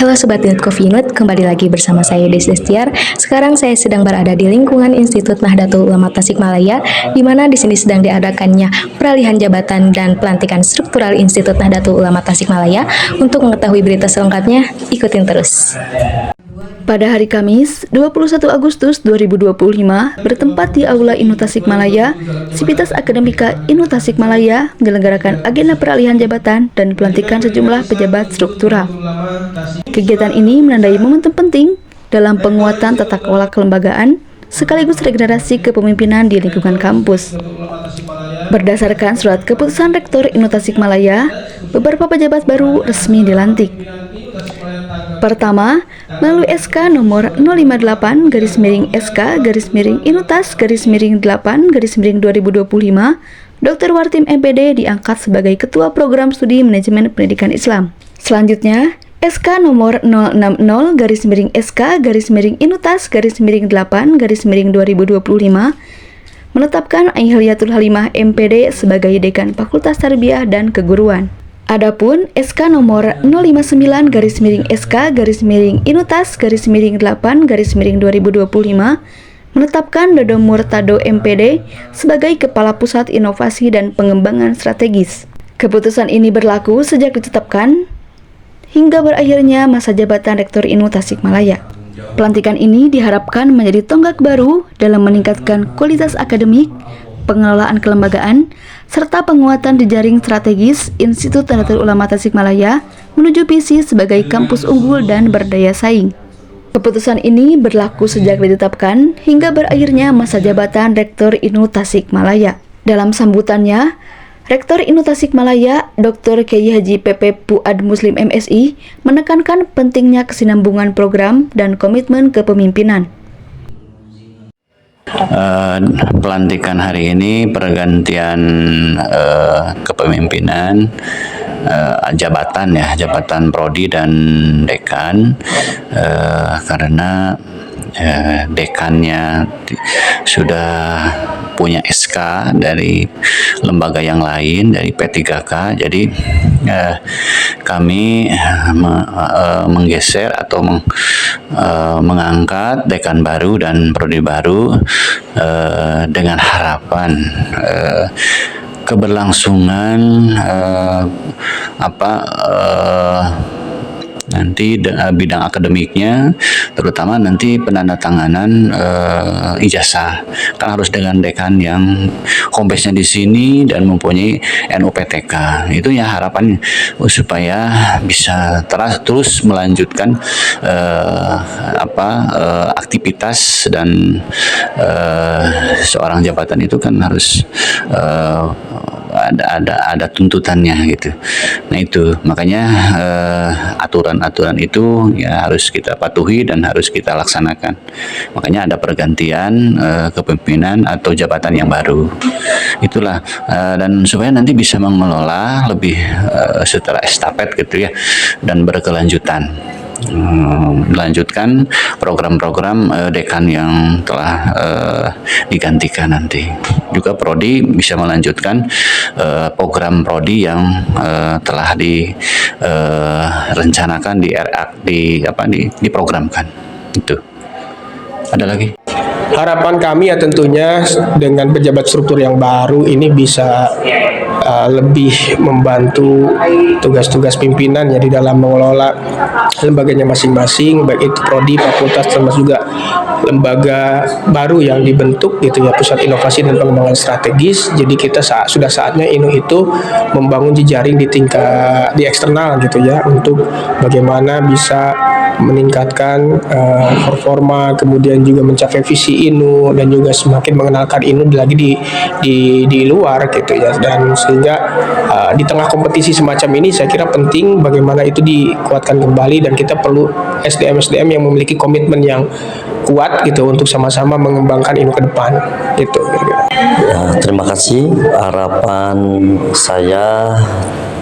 Halo Sobat Unit Coffee Unit, kembali lagi bersama saya Desi Destiar. Sekarang saya sedang berada di lingkungan Institut Nahdlatul Ulama Tasikmalaya, di mana di sini sedang diadakannya peralihan jabatan dan pelantikan struktural Institut Nahdlatul Ulama Tasikmalaya. Untuk mengetahui berita selengkapnya, ikutin terus. Pada hari Kamis, 21 Agustus 2025, bertempat di Aula INU Tasikmalaya, Sivitas Akademika INU Tasikmalaya menyelenggarakan agenda peralihan jabatan dan pelantikan sejumlah pejabat struktural. Kegiatan ini menandai momentum penting dalam penguatan tata kelola kelembagaan sekaligus regenerasi kepemimpinan di lingkungan kampus. Berdasarkan surat keputusan Rektor INU Tasikmalaya, beberapa pejabat baru resmi dilantik. Pertama, melalui SK nomor 058-SK-INUTAS-8-2025, Dr. Wartim MPD diangkat sebagai Ketua Program Studi Manajemen Pendidikan Islam. Selanjutnya, SK nomor 060-SK-INUTAS-8-2025 menetapkan Aihliyatul Halimah MPD sebagai Dekan Fakultas Tarbiyah dan Keguruan. Adapun SK nomor 059-SK-INUTAS-8-2025 menetapkan Dodo Murtado MPD sebagai Kepala Pusat Inovasi dan Pengembangan Strategis. Keputusan ini berlaku sejak ditetapkan hingga berakhirnya masa jabatan Rektor INU Tasikmalaya. Pelantikan ini diharapkan menjadi tonggak baru dalam meningkatkan kualitas akademik, pengelolaan kelembagaan, serta penguatan jejaring strategis Institut Nahdlatul Ulama Tasikmalaya menuju visi sebagai kampus unggul dan berdaya saing. Keputusan ini berlaku sejak ditetapkan hingga berakhirnya masa jabatan Rektor INU Tasikmalaya. Dalam sambutannya, Rektor INU Tasikmalaya, Dr. Kiai Haji PP Puad Muslim MSI, menekankan pentingnya kesinambungan program dan komitmen kepemimpinan. Pelantikan hari ini pergantian kepemimpinan jabatan prodi dan dekan, karena dekannya sudah punya SK dari lembaga yang lain, dari P3K, jadi kami menggeser atau mengangkat dekan baru dan prodi baru dengan harapan keberlangsungan nanti bidang akademiknya, terutama nanti penandatanganan ijazah, kan harus dengan dekan yang kompesnya di sini dan mempunyai NUPTK. Itu ya harapan supaya bisa terus melanjutkan aktivitas dan seorang jabatan itu kan harus ada tuntutannya gitu. Nah itu makanya aturan itu ya harus kita patuhi dan harus kita laksanakan. Makanya ada pergantian kepemimpinan atau jabatan yang baru. Itulah dan supaya nanti bisa mengelola lebih secara estafet gitu ya dan berkelanjutan. Melanjutkan program-program dekan yang telah digantikan nanti. Juga prodi bisa melanjutkan program prodi yang telah direncanakan diprogramkan. Itu. Ada lagi? Harapan kami ya tentunya dengan pejabat struktur yang baru ini bisa lebih membantu tugas-tugas pimpinan ya di dalam mengelola lembaganya masing-masing, baik itu prodi, fakultas, termasuk juga lembaga baru yang dibentuk gitu ya, Pusat Inovasi dan Pengembangan Strategis. Jadi kita sudah saatnya INU itu membangun jejaring di tingkat di eksternal gitu ya, untuk bagaimana bisa meningkatkan performa, kemudian juga mencapai visi INU dan juga semakin mengenalkan INU lagi di luar gitu ya, dan sehingga sehingga di tengah kompetisi semacam ini saya kira penting bagaimana itu dikuatkan kembali, dan kita perlu SDM yang memiliki komitmen yang kuat gitu untuk sama-sama mengembangkan Inu ke depan gitu. Ya, terima kasih. Harapan saya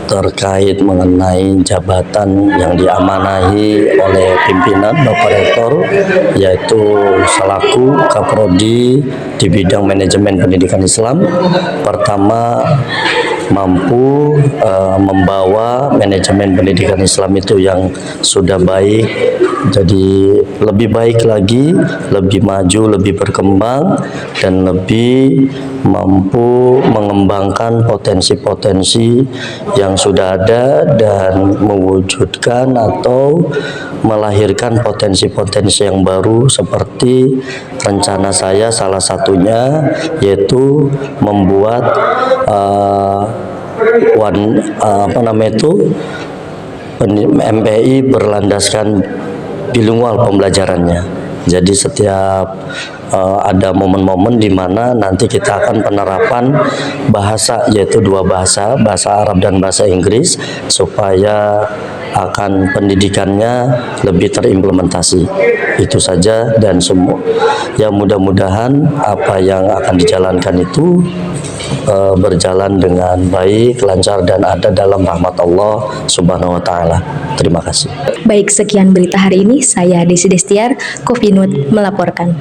terkait mengenai jabatan yang diamanahi oleh pimpinan Bapak Rektor, yaitu selaku Kaprodi di bidang manajemen pendidikan Islam. Pertama, mampu membawa manajemen pendidikan Islam itu yang sudah baik jadi lebih baik lagi, lebih maju, lebih berkembang, dan lebih mampu mengembangkan potensi-potensi yang sudah ada dan mewujudkan atau melahirkan potensi-potensi yang baru, seperti rencana saya salah satunya yaitu membuat MPI berlandaskan bilingual pembelajarannya. Jadi setiap ada momen-momen di mana nanti kita akan penerapan bahasa, yaitu dua bahasa, bahasa Arab dan bahasa Inggris, supaya akan pendidikannya lebih terimplementasi. Itu saja, dan semua ya mudah-mudahan apa yang akan dijalankan itu berjalan dengan baik, lancar, dan ada dalam rahmat Allah Subhanahu wa Ta'ala. Terima kasih. Baik, sekian berita hari ini. Saya Desi Destiar, Kofinut melaporkan.